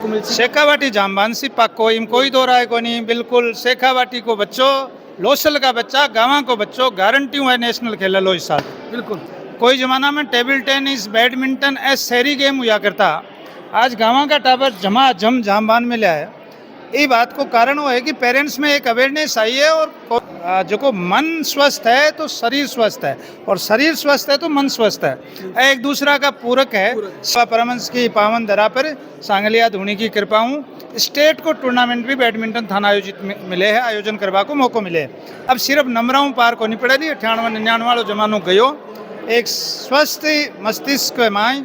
शेखावाटी जामबांसी पक्को इम कोई दो राय को नहीं। बिल्कुल शेखावाटी को बच्चों, लोसल का बच्चा, गाँव को बच्चों गारंटी है नेशनल खेल लो इस साल। बिल्कुल कोई जमाना में टेबल टेनिस बैडमिंटन ऐसे शहरी गेम हुआ करता, आज गाँव का टावर जम जामबान में लिया है। ये बात को कारण वो है कि पेरेंट्स में एक अवेयरनेस आई है और जो को मन स्वस्थ है तो शरीर स्वस्थ है और शरीर स्वस्थ है तो मन स्वस्थ है, एक दूसरा का पूरक है। परमंश की पावन धरा पर सांगलिया धोनी की कृपा हूँ स्टेट को टूर्नामेंट भी बैडमिंटन थाना आयोजित मिले है, आयोजन करवा को मौको मिले। अब सिर्फ नंबरों पार को नहीं पड़े, 98-99 वालों जमानो गयो। एक स्वस्थ मस्तिष्क माए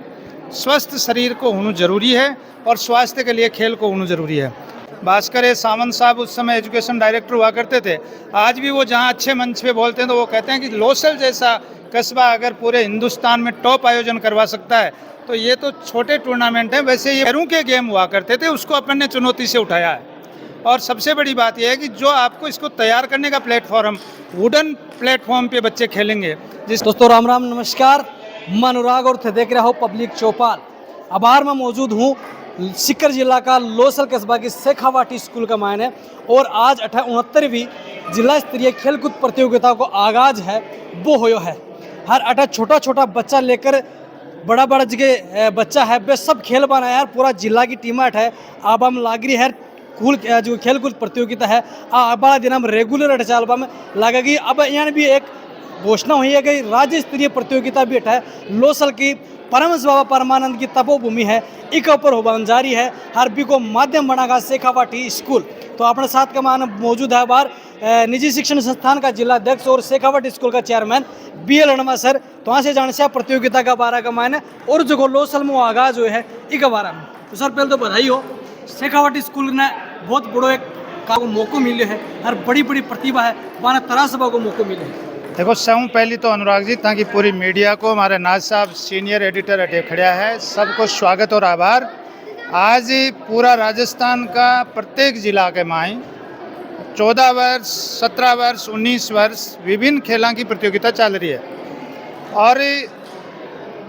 स्वस्थ शरीर को होना जरूरी है और स्वास्थ्य के लिए खेल को होना जरूरी है। भास्कर सावंत साहब उस समय एजुकेशन डायरेक्टर हुआ करते थे, आज भी वो जहाँ अच्छे मंच पे बोलते हैं तो वो कहते हैं कि लोसल जैसा कस्बा अगर पूरे हिंदुस्तान में टॉप आयोजन करवा सकता है तो ये तो छोटे टूर्नामेंट हैं। वैसे ये पैरों के गेम हुआ करते थे, उसको अपन ने चुनौती से उठाया है। और सबसे बड़ी बात यह है कि जो आपको इसको तैयार करने का प्लेटफॉर्म, वुडन प्लेटफॉर्म पे बच्चे खेलेंगे। दोस्तों राम राम नमस्कार, मैं अनुराग और थे देख रहा हूँ पब्लिक चौपाल। अबार में मौजूद हूँ सीकर जिला का लोसल कस्बा की शेखावाटी स्कूल का मायने, और आज 69वीं जिला स्तरीय खेलकूद प्रतियोगिता को आगाज है वो हो है। हर 8 छोटा छोटा बच्चा लेकर बड़ा बड़ा जगह बच्चा है वे सब खेल बना यार, पूरा जिला की टीम है। अब हम लागरी है कूल जो खेलकूद प्रतियोगिता है बड़ा दिन हम रेगुलर चालबा में लगेगी। अब यहाँ भी एक घोषणा हुई है कि राज्य स्तरीय प्रतियोगिता भी है लोसल की परमहंस बाबा परमानंद की तपोभूमि है, एक ऊपर होबन जारी है। हर बी को माध्यम बनागा शेखावाटी स्कूल। तो अपने साथ का मान मौजूद है बार निजी शिक्षण संस्थान का जिला अध्यक्ष और शेखावाटी स्कूल का चेयरमैन BL अणमा सर। तो वहाँ से जान से प्रतियोगिता का बारह का मायने और जो लोसल में आगाज हुए है एक बारह में। तो सर पहले तो बधाई हो, शेखावाटी स्कूल ने बहुत बड़ो एक का मौका मिले है, हर बड़ी बड़ी प्रतिभा है वहाँ तरह सभा को मौका मिले है। देखो सहूँ पहली तो अनुराग जी ताकि पूरी मीडिया को हमारे नाज साहब सीनियर एडिटर अटे खड़ा है, सबको स्वागत और आभार। आज पूरा राजस्थान का प्रत्येक जिला के माई 14 वर्ष 17 वर्ष 19 वर्ष विभिन्न खेलों की प्रतियोगिता चल रही है। और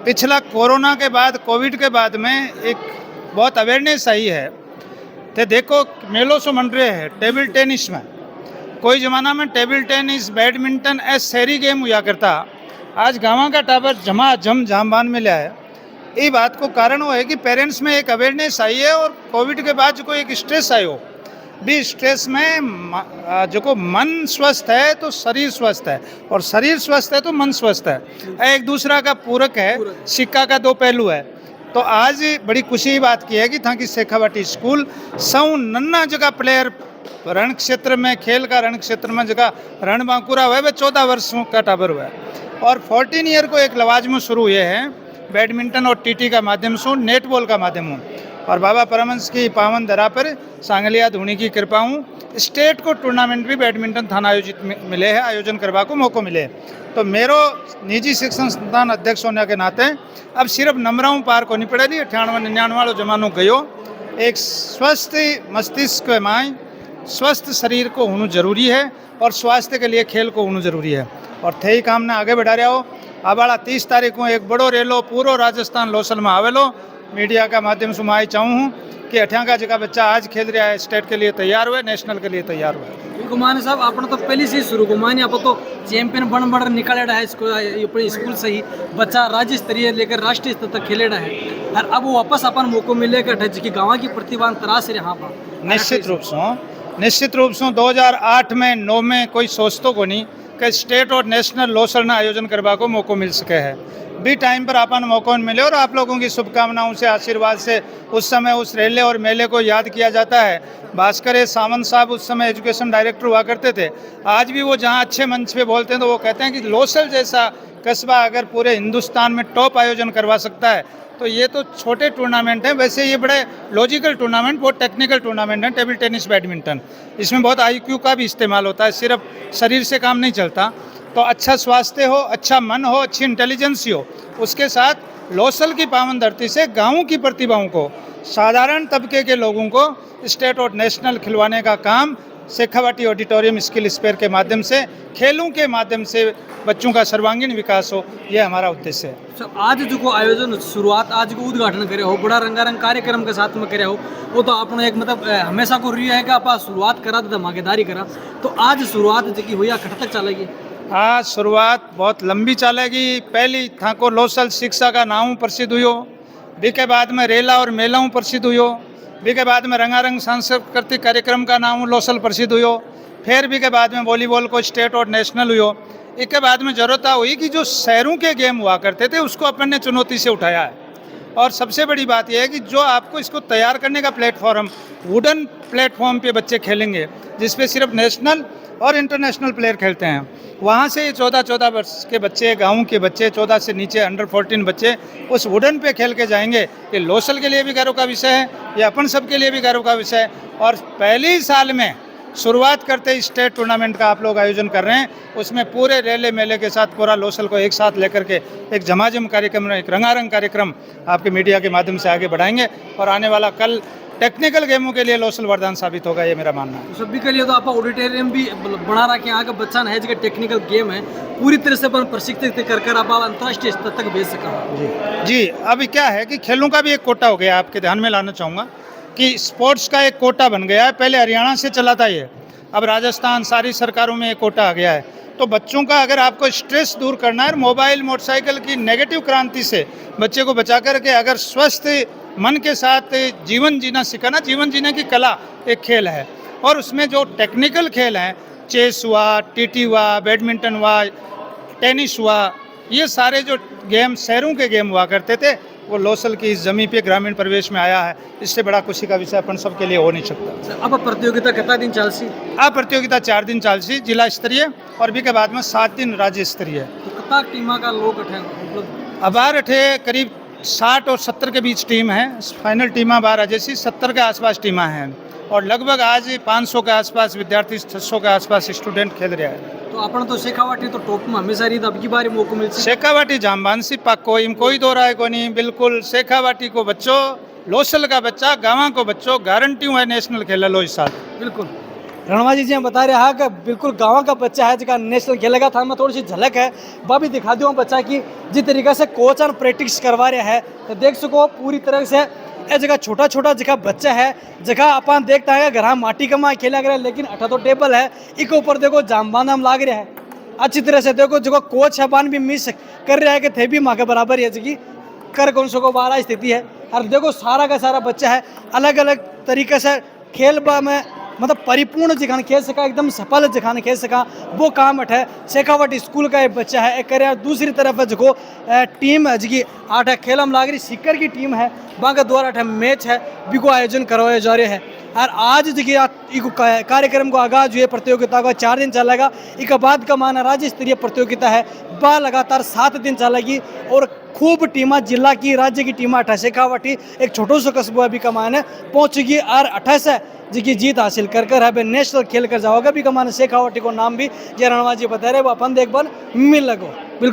पिछला कोरोना के बाद, कोविड के बाद में एक बहुत अवेयरनेस आई है। तो देखो मेलों से मन रहे हैं टेबल टेनिस में, कोई ज़माना में टेबल टेनिस बैडमिंटन ऐसे शहरी गेम हुआ करता, आज गाँव का टावर जम जामबान में लिया है। ये बात को कारण वो है कि पेरेंट्स में एक अवेयरनेस आई है और कोविड के बाद जो कोई एक स्ट्रेस आयो भी, स्ट्रेस में जो को मन स्वस्थ है तो शरीर स्वस्थ है और शरीर स्वस्थ है तो मन स्वस्थ है, एक दूसरा का पूरक है, सिक्का का दो पहलू है। तो आज बड़ी खुशी की बात की है कि था कि शेखावाटी स्कूल सौ नन्ना जगह प्लेयर रण क्षेत्र में, खेल का रण क्षेत्र में जगह रण बांकुरा हुआ है, वह 14 वर्षों का टावर हुआ है। और 14 ईयर को एक लवाजम शुरू हुए हैं बैडमिंटन और TT का माध्यम से, नेट बॉल का माध्यम हूँ। और बाबा परमंश की पावन धरा पर सांगलिया धोनी की कृपा हूँ स्टेट को टूर्नामेंट भी बैडमिंटन थाना आयोजित मिले है, आयोजन करवा को मौको मिले। तो मेरो निजी शिक्षण संस्थान अध्यक्ष होने के नाते अब सिर्फ नंबरों पार को नहीं पड़े, 98-99 वालों जमानो गयो। एक स्वस्थ मस्तिष्क माए स्वस्थ शरीर को होना जरूरी है और स्वास्थ्य के लिए खेल को होना जरूरी है। और थे ही काम ने आगे बढ़ा रहा हो। अब वाला 30 तारीख को एक बड़ो रेलो पूरा राजस्थान लोसल में आवेलो, मीडिया का माध्यम से मैं चाहूँ कि अठा का जगह बच्चा आज खेल रहा है, स्टेट के लिए तैयार हुए, नेशनल के लिए तैयार हुए। गुमाने साहब अपना तो पहले से ही शुरू गुमाने आप तो चैंपियन बन निकाले रहा है अपने स्कूल से ही बच्चा राज्य स्तरीय लेकर राष्ट्रीय स्तर तक खेले रहा है। और अब वापस अपन मौको मिलेगा जिसकी गाँव की प्रतिभा तराश रहा पर निश्चित रूप से 2008 में 9 में कोई सोचतो को नहीं कि स्टेट और नेशनल लोसल ने आयोजन करवा को मौको मिल सके है। भी टाइम पर अपन मौका मिले और आप लोगों की शुभकामनाओं से, आशीर्वाद से उस समय उस रेले और मेले को याद किया जाता है। भास्कर सावंत साहब उस समय एजुकेशन डायरेक्टर हुआ करते थे, आज भी वो जहाँ अच्छे मंच पे बोलते हैं तो वो कहते हैं कि लोसल जैसा कस्बा अगर पूरे हिंदुस्तान में टॉप आयोजन करवा सकता है तो ये तो छोटे टूर्नामेंट हैं। वैसे ये बड़े लॉजिकल टूर्नामेंट, बहुत टेक्निकल टूर्नामेंट है टेबल टेनिस बैडमिंटन। इसमें बहुत IQ का भी इस्तेमाल होता है, सिर्फ शरीर से काम नहीं चलता। तो अच्छा स्वास्थ्य हो, अच्छा मन हो, अच्छी इंटेलिजेंस हो, उसके साथ लोसल की पावन धरती से गाँव की प्रतिभाओं को, साधारण तबके के लोगों को स्टेट और नेशनल खिलवाने का काम शेखावाटी ऑडिटोरियम स्किल स्पेयर के माध्यम से, खेलों के माध्यम से बच्चों का सर्वांगीण विकास हो, ये हमारा उद्देश्य है। सर आज जो को आयोजन शुरुआत आज को उद्घाटन करे हो बड़ा रंगारंग कार्यक्रम के साथ में करे हो, वो तो आपने एक मतलब हमेशा को रही है कि आप शुरुआत करा तो धमाकेदारी करा, तो आज शुरुआत जी हुई कट तक चलेगी? आज शुरुआत बहुत लंबी चलेगी। पहली था को लोसल शिक्षा का नाम प्रसिद्ध हुई, बी के बाद में रेला और मेलाओं प्रसिद्ध हुई, बी के बाद में रंगारंग सांस्कृतिक कार्यक्रम का नाम लोसल प्रसिद्ध हुई, फिर बी के बाद में वॉलीबॉल को स्टेट और नेशनल हुई। इसके बाद में जरूरत हुई कि जो शहरों के गेम हुआ करते थे उसको अपन ने चुनौती से उठाया है। और सबसे बड़ी बात यह है कि जो आपको इसको तैयार करने का प्लेटफॉर्म, वुडन प्लेटफॉर्म पे बच्चे खेलेंगे जिसपे सिर्फ नेशनल और इंटरनेशनल प्लेयर खेलते हैं, वहाँ से 14-14 वर्ष के बच्चे, गाँव के बच्चे, 14 से नीचे अंडर 14 बच्चे उस वुडन पे खेल के जाएंगे। ये लोसल के लिए भी गर्व का विषय है, ये अपन सब के लिए भी गर्व का विषय है। और पहले ही साल में शुरुआत करते स्टेट टूर्नामेंट का आप लोग आयोजन कर रहे हैं, उसमें पूरे रेले मेले के साथ पूरा लोसल को एक साथ लेकर के एक झमाझम कार्यक्रम, एक रंगारंग कार्यक्रम आपके मीडिया के माध्यम से आगे बढ़ाएंगे। और आने वाला कल टेक्निकल गेमों के लिए लोसल वरदान साबित होगा, ये मेरा मानना है। तो सभी के लिए तो आप ऑडिटोरियम भी बना रखे हैं, आगे बच्चा है जो टेक्निकल गेम है पूरी तरह से प्रशिक्षित कर आप अंतर्राष्ट्रीय स्तर तक भेज सका। जी, अभी क्या है कि खेलों का भी एक कोटा हो गया, आपके ध्यान में लाना चाहूँगा कि स्पोर्ट्स का एक कोटा बन गया है। पहले हरियाणा से चला था ये, अब राजस्थान सारी सरकारों में एक कोटा आ गया है। तो बच्चों का अगर आपको स्ट्रेस दूर करना है, मोबाइल मोटरसाइकिल की नेगेटिव क्रांति से बच्चे को बचा करके अगर स्वस्थ मन के साथ जीवन जीना सिखाना, जीवन जीने की कला एक खेल है। और उसमें जो टेक्निकल खेल हैं, चेस हुआ, टीटी हुआ, बैडमिंटन हुआ, टेनिस हुआ, ये सारे जो गेम शहरों के गेम हुआ करते थे वो लोसल की इस जमीन पे ग्रामीण परिवेश में आया है। इससे बड़ा खुशी का विषय अपन सब के लिए हो नहीं सकता। अब प्रतियोगिता कितना दिन चल सी? अब प्रतियोगिता 4 दिन चल सी, जिला स्तरीय, और भी के बाद में 7 दिन राज्य स्तरीय। तो कितना टीमा का लोग मतलब अब बार अठे करीब 60 और 70 के बीच टीम है। फाइनल टीमा 12 जैसी 70 के आसपास टीमा हैं, और लगभग आज 500 के आसपास विद्यार्थी, 600 के आसपास स्टूडेंट खेल रहे हैं। तो अपन तो शेखावाटी तो टॉप में हमेशा रही, अब की बार मौका मिल शेखावाटी जामबांसी पक्को, इम कोई दो राय को नहीं। बिल्कुल शेखावाटी को बच्चों, लोसल का बच्चा, गाँव को बच्चों, गारंटी है नेशनल खेल लो इस साल। बिल्कुल रणवा जी हम बता रहे हैं कि बिल्कुल गाँव का बच्चा है जगह नेशनल खेलेगा था। मैं थोड़ी सी झलक है वह भी दिखा दूँ बच्चा की जिस तरीके से कोच और प्रैक्टिस करवा रहे हैं, तो देख सको पूरी तरह से ये जगह छोटा छोटा जगह बच्चा है, जगह अपन देखता है घर माटी का माँ खेला गया, लेकिन अठा तो टेबल है, एक ऊपर देखो जामबान हम लाग रहा है अच्छी तरह से। देखो जो कोच है बान भी मिस कर रहा है कि थे भी माँ के बराबर है जगह कर कौन सो को बारह स्थिति है। और देखो सारा का सारा बच्चा है अलग अलग तरीके से खेल में मतलब परिपूर्ण जिखान खेल सका, एकदम सफल जिखान खेल सका, वो काम है शेखावाटी स्कूल का एक बच्चा है एक करे। दूसरी तरफ जो टीम है जी 8 खेल हम लाग रही सीकर की टीम है, वहाँ के द्वारा मैच है भी को आयोजन करवाया जा रहे हैं। और आज जो कार्यक्रम को आगाज हुए प्रतियोगिता का 4 दिन चलेगा, एक बाद का माना राज्य स्तरीय प्रतियोगिता है वह लगातार 7 दिन चलेगी। और खूब टीमा जिला की राज्य की टीमा 8 शेखावाटी एक छोटो सा कस्बा अभी कमाने पहुँचेगी और 28 जी जीत हासिल कर है नेशनल खेल कर जाओगे भी कमाने शेखावाटी को नाम भी ये रणवा जी बता रहे वो अपन देख बन मिल लगो। बिल्कुल।